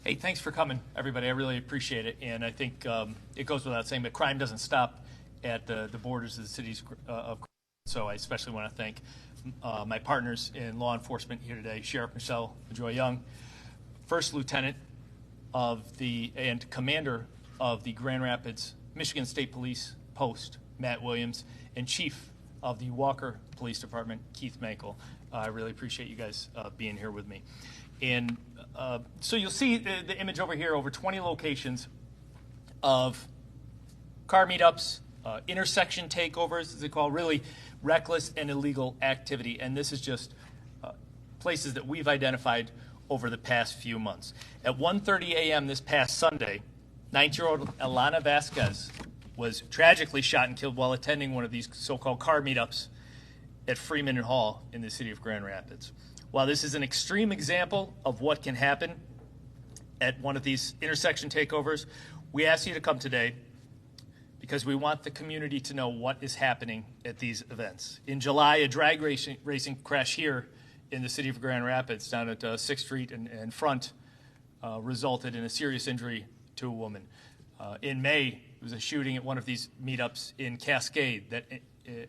Hey, thanks for coming, everybody. I really appreciate it. And I think it goes without saying, but crime doesn't stop at the borders of the cities of. So I especially want to thank my partners in law enforcement here today, Sheriff Michelle Joy Young, First Lieutenant and Commander of the Grand Rapids Michigan State Police Post, Matt Williams, and Chief of the Walker Police Department, Keith Mankel. I really appreciate you guys being here with me. And so you'll see the image over here, over 20 locations of car meetups, intersection takeovers, as they call, really reckless and illegal activity. And this is just places that we've identified over the past few months. At 1:30 a.m. this past Sunday, 19-year-old Alana Vasquez was tragically shot and killed while attending one of these so-called car meetups at Freeman and Hall in the city of Grand Rapids. While this is an extreme example of what can happen at one of these intersection takeovers, we ask you to come today because we want the community to know what is happening at these events. In July, a drag racing crash here in the city of Grand Rapids down at 6th Street and Front resulted in a serious injury to a woman. In May, there was a shooting at one of these meetups in Cascade that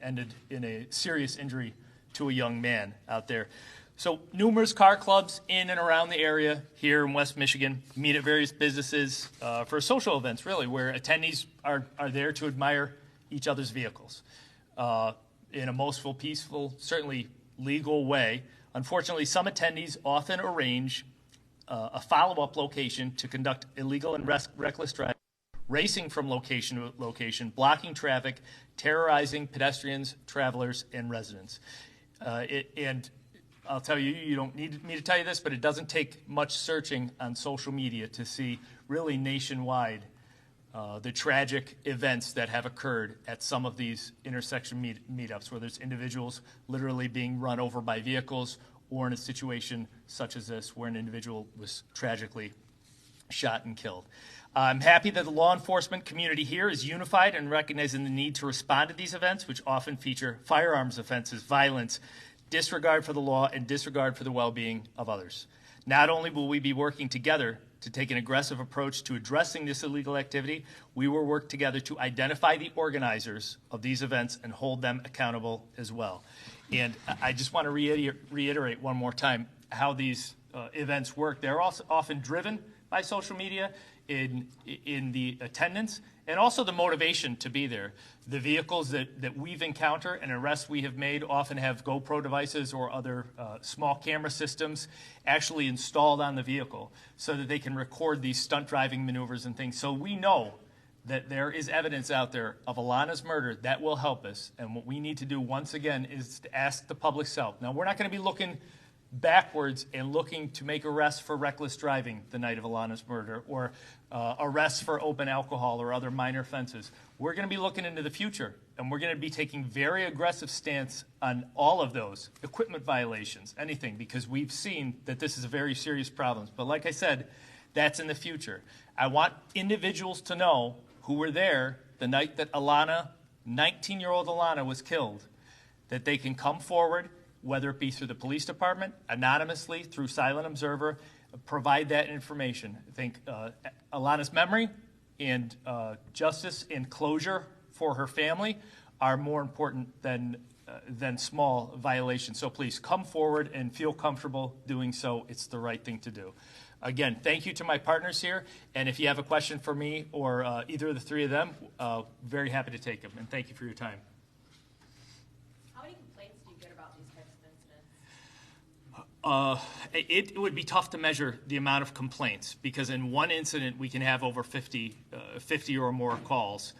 ended in a serious injury to a young man out there. So numerous car clubs in and around the area here in West Michigan meet at various businesses for social events, really, where attendees are there to admire each other's vehicles in a most peaceful, certainly legal way. Unfortunately, some attendees often arrange a follow-up location to conduct illegal and reckless driving, racing from location to location, blocking traffic, terrorizing pedestrians, travelers, and residents. And I'll tell you, you don't need me to tell you this, but it doesn't take much searching on social media to see really nationwide the tragic events that have occurred at some of these intersection meetups, where there's individuals literally being run over by vehicles, or in a situation such as this where an individual was tragically shot and killed. I'm happy that the law enforcement community here is unified in recognizing the need to respond to these events, which often feature firearms offenses, violence, disregard for the law, and disregard for the well-being of others. Not only will we be working together to take an aggressive approach to addressing this illegal activity, we will work together to identify the organizers of these events and hold them accountable as well. And I just want to reiterate one more time how these events work. They're also often driven by social media in the attendance and also the motivation to be there. The vehicles that we've encountered and arrests we have made often have GoPro devices or other small camera systems actually installed on the vehicle so that they can record these stunt driving maneuvers and things. So we know that there is evidence out there of Alana's murder that will help us. And what we need to do once again is to ask the public's help. Now, we're not going to be looking backwards and looking to make arrests for reckless driving the night of Alana's murder or arrests for open alcohol or other minor offenses. We're going to be looking into the future, and we're going to be taking very aggressive stance on all of those, equipment violations, anything, because we've seen that this is a very serious problem. But like I said, that's in the future. I want individuals to know who were there the night that 19-year-old Alana was killed, that they can come forward, whether it be through the police department, anonymously, through Silent Observer, provide that information. I think Alana's memory and justice and closure for her family are more important than small violations. So please come forward and feel comfortable doing so. It's the right thing to do. Again, thank you to my partners here. And if you have a question for me or either of the three of them, very happy to take them. And thank you for your time. It would be tough to measure the amount of complaints because in one incident we can have over 50 or more calls.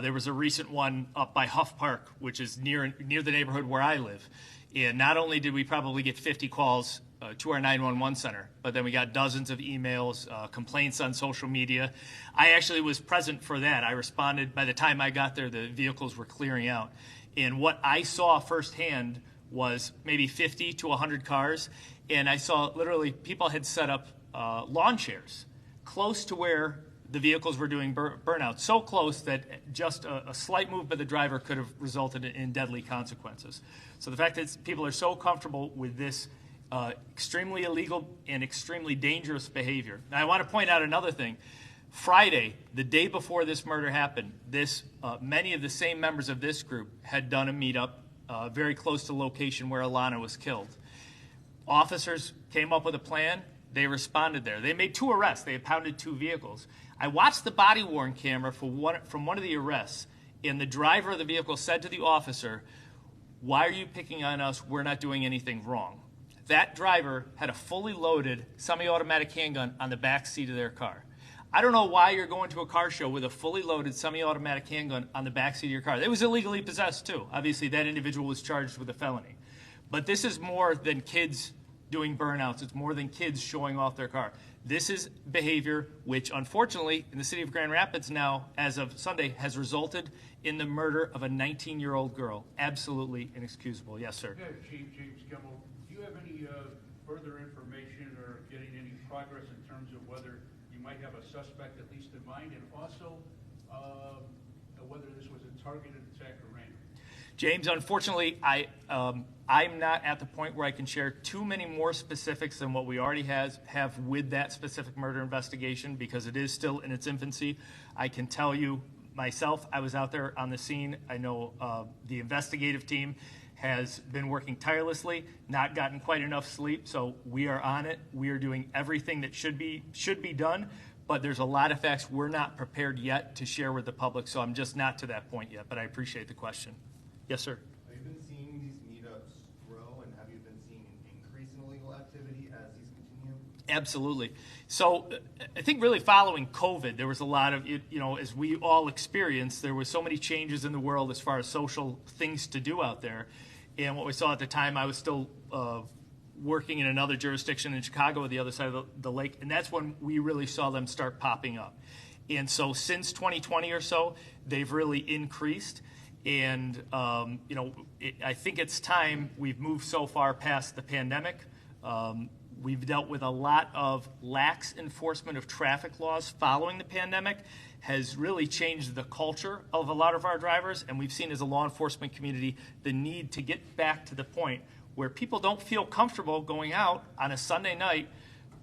There was a recent one up by Huff Park, which is near the neighborhood where I live. And not only did we probably get 50 calls to our 911 center, but then we got dozens of emails, complaints on social media. I actually was present for that. I responded. By the time I got there, the vehicles were clearing out. And what I saw firsthand was maybe 50 to 100 cars, and I saw literally people had set up lawn chairs close to where the vehicles were doing burnout, so close that just a slight move by the driver could have resulted in deadly consequences. So the fact that people are so comfortable with this Extremely illegal and extremely dangerous behavior. Now, I want to point out another thing. Friday, the day before this murder happened, many of the same members of this group had done a meetup very close to the location where Alana was killed. Officers came up with a plan. They responded there. They made 2 arrests. They impounded 2 vehicles. I watched the body-worn camera from one of the arrests, and the driver of the vehicle said to the officer, "Why are you picking on us? We're not doing anything wrong." That driver had a fully loaded semi-automatic handgun on the back seat of their car. I don't know why you're going to a car show with a fully loaded semi-automatic handgun on the back seat of your car. It was illegally possessed too. Obviously, that individual was charged with a felony. But this is more than kids doing burnouts. It's more than kids showing off their car. This is behavior which, unfortunately, in the city of Grand Rapids now, as of Sunday, has resulted in the murder of a 19-year-old girl. Absolutely inexcusable. Yes, sir. Yeah, Chief James Kimmel, do you have any further information or getting any progress in terms of whether you might have a suspect at least in mind, and also whether this was a targeted attack or random? James, unfortunately, I'm not at the point where I can share too many more specifics than what we already have with that specific murder investigation, because it is still in its infancy. I can tell you myself, I was out there on the scene. I know the investigative team has been working tirelessly, not gotten quite enough sleep, so we are on it. We are doing everything that should be done, but there's a lot of facts we're not prepared yet to share with the public, so I'm just not to that point yet, but I appreciate the question. Yes, sir. Have you been seeing these meetups grow, and have you been seeing an increase in illegal activity as these continue? Absolutely. So I think really following COVID, there was a lot of, as we all experienced, there were so many changes in the world as far as social things to do out there. And what we saw at the time, I was still working in another jurisdiction in Chicago at the other side of the lake, and that's when we really saw them start popping up. And so since 2020 or so, they've really increased. And, I think it's time. We've moved so far past the pandemic. We've dealt with a lot of lax enforcement of traffic laws following the pandemic, has really changed the culture of a lot of our drivers. And we've seen as a law enforcement community the need to get back to the point where people don't feel comfortable going out on a Sunday night,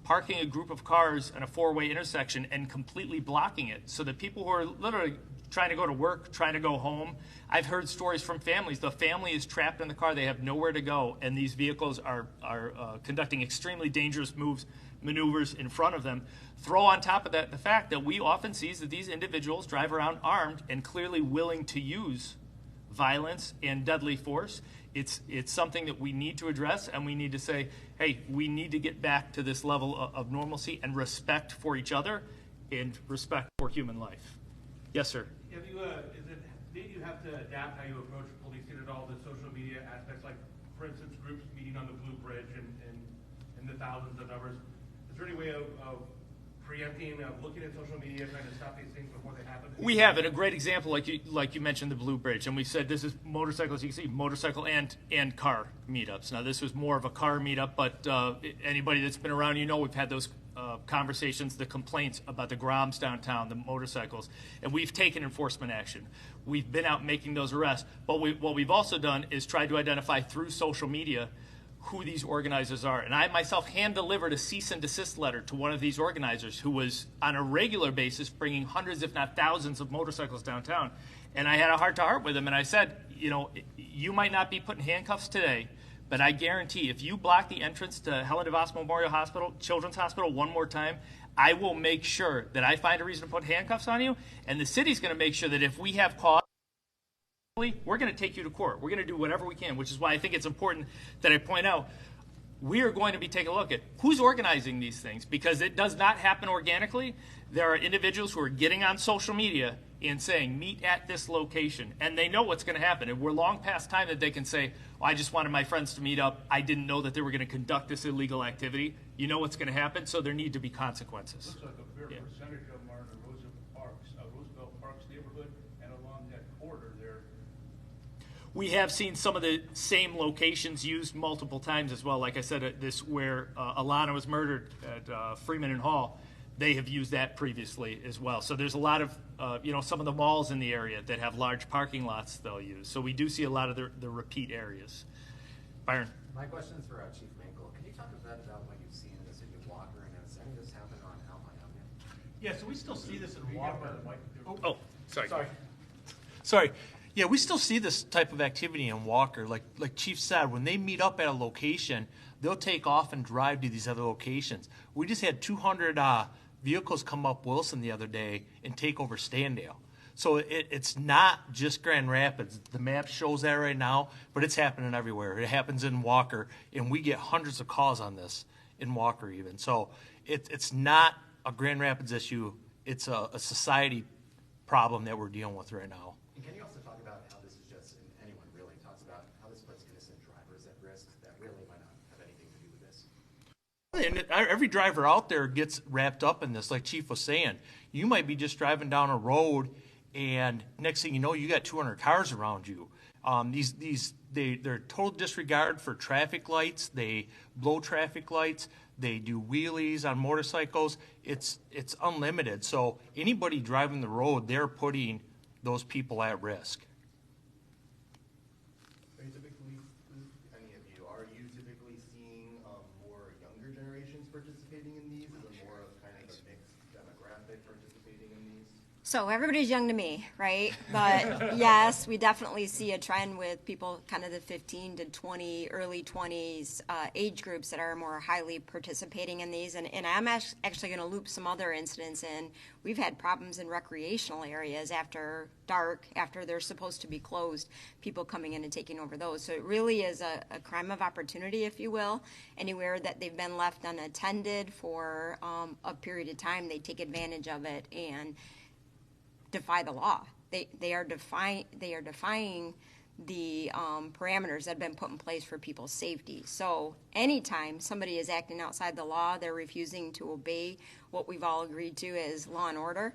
parking a group of cars in a 4-way intersection and completely blocking it, so that people who are literally trying to go to work, trying to go home. I've heard stories from families. The family is trapped in the car. They have nowhere to go, and these vehicles are conducting extremely dangerous maneuvers in front of them. Throw on top of that the fact that we often see that these individuals drive around armed and clearly willing to use violence and deadly force. It's something that we need to address, and we need to say, hey, we need to get back to this level of normalcy and respect for each other and respect for human life. Yes, sir. Have you, did you have to adapt how you approach policing at all, the social media aspects, like, for instance, groups meeting on the Blue Bridge and the thousands of numbers? Is there any way of preempting, looking at social media, trying to stop these things before they happen? We have it. A great example, like you mentioned, the Blue Bridge, and we said this is motorcycles. You can see motorcycle and car meetups. Now, this was more of a car meetup, but anybody that's been around, we've had those conversations, the complaints about the Groms downtown, the motorcycles, and we've taken enforcement action. We've been out making those arrests, but what we've also done is tried to identify through social media who these organizers are. And I myself hand-delivered a cease and desist letter to one of these organizers who was on a regular basis bringing hundreds, if not thousands, of motorcycles downtown. And I had a heart-to-heart with him, and I said, you might not be put in handcuffs today, but I guarantee if you block the entrance to Helen DeVos Memorial Hospital, Children's Hospital, one more time, I will make sure that I find a reason to put handcuffs on you, and the city's going to make sure that if we have cause, we're going to take you to court. We're going to do whatever we can, which is why I think it's important that I point out we are going to be taking a look at who's organizing these things, because it does not happen organically. There are individuals who are getting on social media and saying, meet at this location, and they know what's going to happen. And we're long past time that they can say, oh, I just wanted my friends to meet up. I didn't know that they were going to conduct this illegal activity. You know what's going to happen, so there need to be consequences. Looks like a fair percentage of them are in the Roosevelt Parks neighborhood and along that corridor there. We have seen some of the same locations used multiple times as well. Like I said, this where Alana was murdered at Freeman and Hall, they have used that previously as well. So there's a lot of, some of the malls in the area that have large parking lots they'll use. So we do see a lot of the repeat areas. Byron. My question is for Chief Mankel. Can you that about what you've seen in the city of Walker, and has any of this happened on Alpine Avenue? Yeah, so we still see this in Can you Walker. get by the mic? Oh, sorry. Sorry. Yeah, we still see this type of activity in Walker. Like Chief said, when they meet up at a location, they'll take off and drive to these other locations. We just had 200 vehicles come up Wilson the other day and take over Standale. So it's not just Grand Rapids. The map shows that right now, but it's happening everywhere. It happens in Walker, and we get hundreds of calls on this in Walker even. So it's not a Grand Rapids issue. It's a society problem that we're dealing with right now. And can you also talk about how this is just, and anyone really talks about how this puts innocent drivers at risk that really might not have anything to do with this? And every driver out there gets wrapped up in this, like Chief was saying. You might be just driving down a road, and next thing you know, you got 200 cars around you. They're total disregard for traffic lights. They blow traffic lights. They do wheelies on motorcycles. It's unlimited. So anybody driving the road, they're putting those people at risk. Are you typically, any of you, are you typically seeing more younger generations participating in these? Is it more of kind of a mixed demographic participating in these? So everybody's young to me, right? But yes, we definitely see a trend with people kind of the 15 to 20, early 20s age groups that are more highly participating in these. And I'm actually going to loop some other incidents in. We've had problems in recreational areas after dark, after they're supposed to be closed, people coming in and taking over those. So it really is a crime of opportunity, if you will. Anywhere that they've been left unattended for a period of time, they take advantage of it and defy the law. They are defying the parameters that have been put in place for people's safety. So anytime somebody is acting outside the law, they're refusing to obey what we've all agreed to as law and order,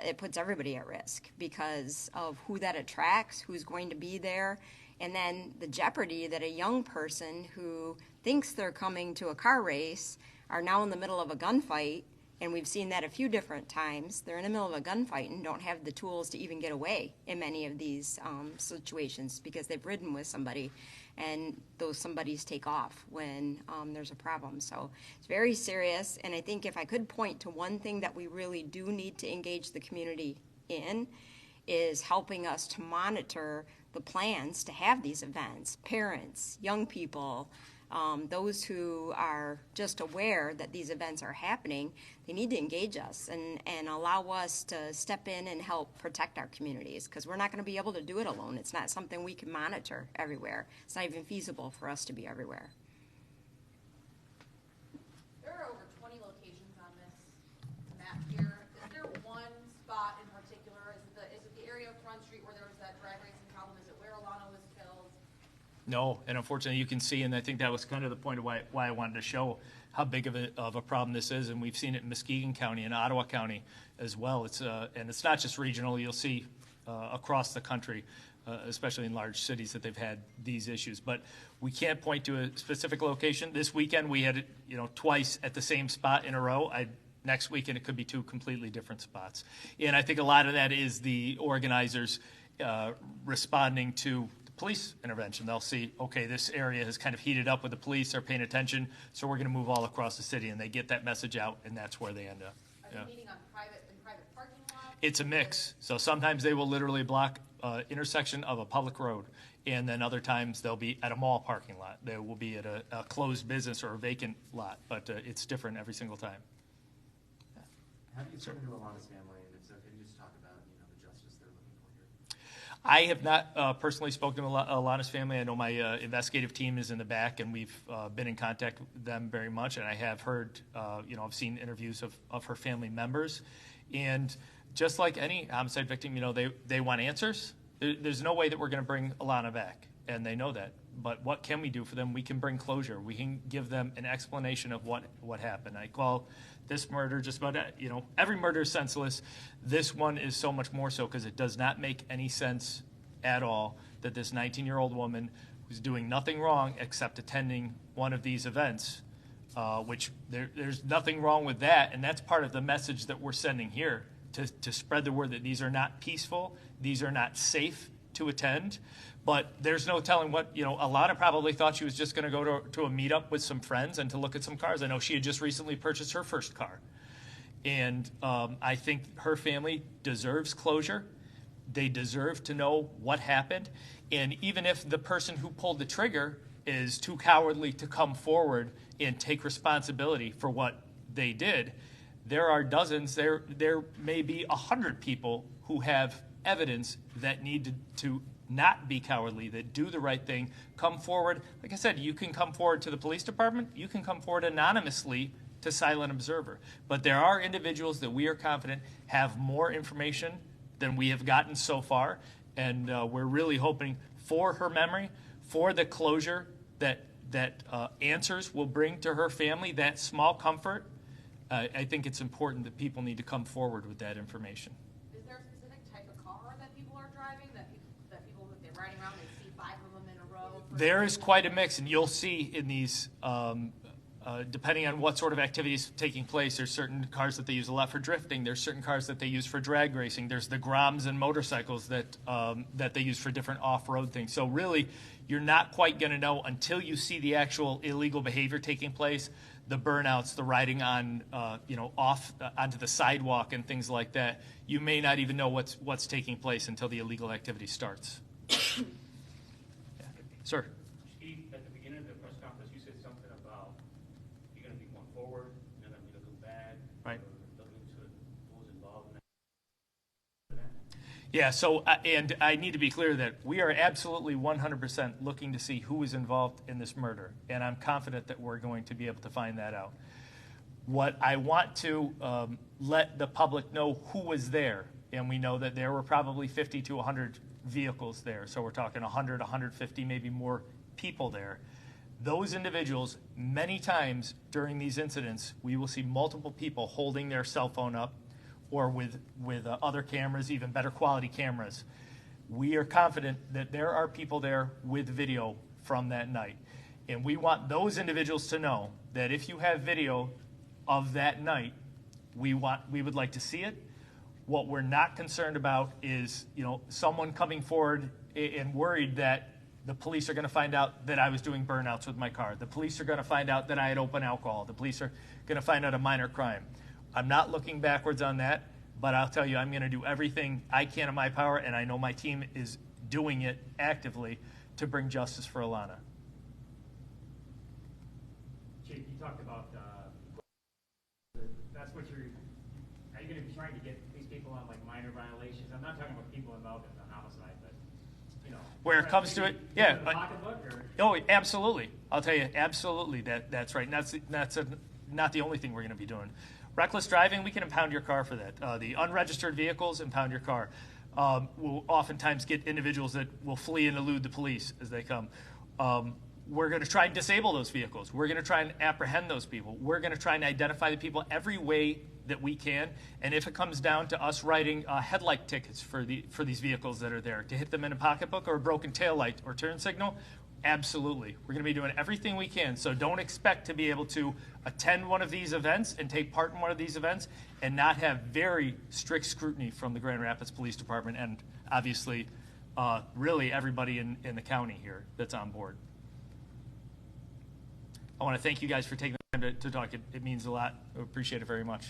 it puts everybody at risk because of who that attracts, who's going to be there, and then the jeopardy that a young person who thinks they're coming to a car race are now in the middle of a gunfight. And we've seen that a few different times. They're in the middle of a gunfight and don't have the tools to even get away in many of these situations because they've ridden with somebody, and those somebodies take off when there's a problem. So it's very serious. And I think if I could point to one thing that we really do need to engage the community in is helping us to monitor the plans to have these events. Parents, young people, those who are just aware that these events are happening, they need to engage us and allow us to step in and help protect our communities because we're not going to be able to do it alone. It's not something we can monitor everywhere. It's not even feasible for us to be everywhere. There are over 20 locations on this map here. Is there one spot in particular? Is it the area of Front Street where there was that drag racing problem? Is it where Alana was killed? No, and unfortunately you can see, and I think that was kind of the point of why I wanted to show how big of a problem this is, and we've seen it in Muskegon County and Ottawa County as well. And it's not just regional. You'll see across the country, especially in large cities, that they've had these issues. But we can't point to a specific location. This weekend we had it, twice at the same spot in a row. Next weekend it could be two completely different spots. And I think a lot of that is the organizers responding to police intervention. They'll see, okay, this area has kind of heated up with the police, they're paying attention, so we're going to move all across the city, and they get that message out, and that's where they end up. Are they meeting on private parking lots? It's a mix. So sometimes they will literally block intersection of a public road, and then other times they'll be at a mall parking lot. They will be at a closed business or a vacant lot, but it's different every single time. Have you spoken to Alana's family, and if so, can you just talk about the justice they're looking for here? I have not personally spoken to Alana's family. I know my investigative team is in the back, and we've been in contact with them very much. And I have heard, I've seen interviews of her family members. And just like any homicide victim, they want answers. There's no way that we're going to bring Alana back, and they know that. But what can we do for them? We can bring closure. We can give them an explanation of what happened. I call this murder just about, every murder is senseless. This one is so much more so because it does not make any sense at all that this 19-year-old woman who's doing nothing wrong except attending one of these events, which there's nothing wrong with that, and that's part of the message that we're sending here to spread the word that these are not peaceful, these are not safe to attend. But there's no telling what, Alana probably thought she was just going to go to a meetup with some friends and to look at some cars. I know she had just recently purchased her first car. And I think her family deserves closure. They deserve to know what happened. And even if the person who pulled the trigger is too cowardly to come forward and take responsibility for what they did, there are dozens, there may be 100 people who have evidence that need to not be cowardly, that do the right thing, come forward. Like I said, you can come forward to the police department, you can come forward anonymously to Silent Observer. But there are individuals that we are confident have more information than we have gotten so far, and we're really hoping for her memory, for the closure that answers will bring to her family, that small comfort. I think it's important that people need to come forward with that information. Is there a specific type of car that people are driving, that people if they're riding around, they see 5 of them in a row? There is quite a mix, and you'll see in these, depending on what sort of activities taking place, there's certain cars that they use a lot for drifting. There's certain cars that they use for drag racing. There's the Groms and motorcycles that they use for different off-road things. So really, you're not quite going to know until you see the actual illegal behavior taking place, the burnouts, the riding on, off onto the sidewalk and things like that. You may not even know what's taking place until the illegal activity starts. Yeah. Sir. Steve, at the beginning of the press conference, you said something about you're going to be going forward, and then I'm going to look bad. Right. Looking to who's involved in that. Yeah, so, and I need to be clear that we are absolutely 100% looking to see who is involved in this murder, and I'm confident that we're going to be able to find that out. What I want to let the public know who was there, and we know that there were probably 50 to 100 vehicles there, so we're talking 100, 150, maybe more people there. Those individuals, many times during these incidents, we will see multiple people holding their cell phone up or with other cameras, even better quality cameras. We are confident that there are people there with video from that night. And we want those individuals to know that if you have video of that night, we would like to see it. What we're not concerned about is, someone coming forward and worried that the police are going to find out that I was doing burnouts with my car. The police are going to find out that I had open alcohol. The police are going to find out a minor crime. I'm not looking backwards on that, but I'll tell you, I'm going to do everything I can in my power, and I know my team is doing it actively to bring justice for Alana. Chief, you talked about that's what are you going to be trying to get these people on like minor violations? I'm not talking about people involved in the homicide, but where it comes to it, yeah. Pocketbook or? Oh, absolutely. I'll tell you, absolutely. That's right. And that's not the only thing we're going to be doing. Reckless driving, we can impound your car for that. The unregistered vehicles, impound your car. We'll oftentimes get individuals that will flee and elude the police as they come. We're going to try and disable those vehicles. We're going to try and apprehend those people. We're going to try and identify the people every way that we can. And if it comes down to us writing headlight tickets for these vehicles that are there, to hit them in a pocketbook or a broken taillight or turn signal, absolutely. We're going to be doing everything we can. So don't expect to be able to attend one of these events and take part in one of these events and not have very strict scrutiny from the Grand Rapids Police Department and obviously really everybody in the county here that's on board. I want to thank you guys for taking the time to talk. It means a lot. I appreciate it very much.